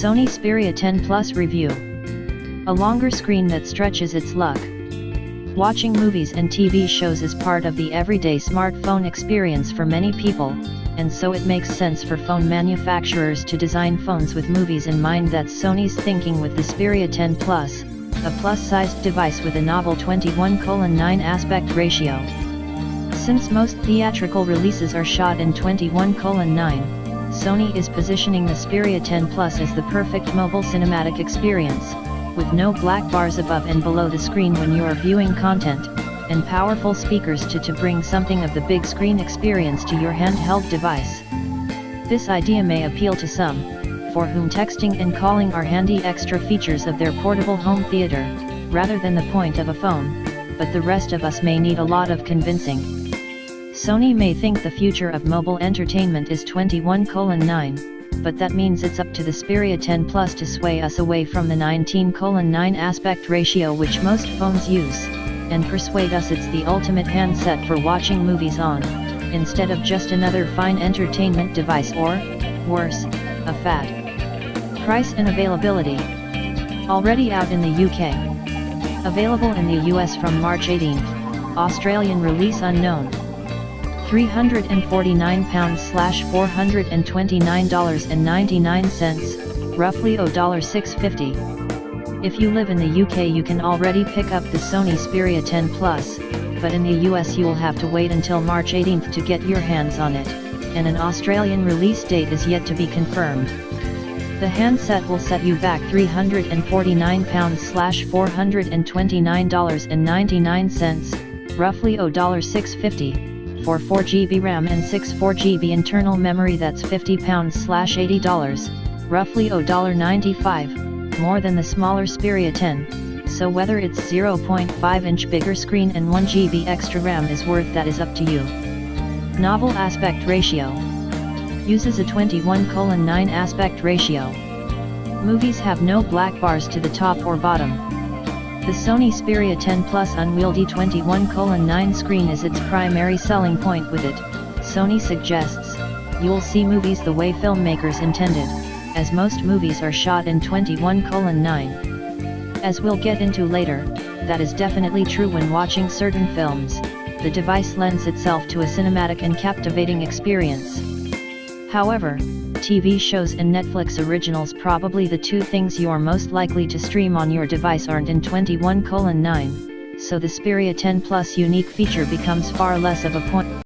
Sony Xperia 10 Plus Review. A longer screen that stretches its luck. Watching movies and TV shows is part of the everyday smartphone experience for many people, and so it makes sense for phone manufacturers to design phones with movies in mind. That's Sony's thinking with the Xperia 10 Plus, a plus-sized device with a novel 21:9 aspect ratio. Since most theatrical releases are shot in 21:9, Sony is positioning the Xperia 10 Plus as the perfect mobile cinematic experience, with no black bars above and below the screen when you are viewing content, and powerful speakers to bring something of the big screen experience to your handheld device. This idea may appeal to some, for whom texting and calling are handy extra features of their portable home theater, rather than the point of a phone, but the rest of us may need a lot of convincing. Sony may think the future of mobile entertainment is 21:9, but that means it's up to the Xperia 10 Plus to sway us away from the 19:9 aspect ratio which most phones use, and persuade us it's the ultimate handset for watching movies on, instead of just another fine entertainment device or, worse, a fad. Price and availability. Already out in the UK. Available in the US from March 18th, Australian release unknown. £349/$429.99, roughly $650. If you live in the UK you can already pick up the Sony Xperia 10 Plus, but in the US you'll have to wait until March 18th to get your hands on it, and an Australian release date is yet to be confirmed. The handset will set you back £349/$429.99, roughly $650. For 4GB RAM and 64GB internal memory that's £50/$80, roughly $95, more than the smaller Xperia 10, so whether its 0.5-inch bigger screen and 1GB extra RAM is worth that is up to you. Novel aspect ratio. Uses a 21:9 aspect ratio. Movies have no black bars to the top or bottom. The Sony Xperia 10 Plus unwieldy 21:9 screen is its primary selling point. With it, Sony suggests, you'll see movies the way filmmakers intended, as most movies are shot in 21:9. As we'll get into later, that is definitely true when watching certain films. The device lends itself to a cinematic and captivating experience. However, TV shows and Netflix originals, probably the two things you're most likely to stream on your device, aren't in 21:9, so the Xperia 10 Plus unique feature becomes far less of a point.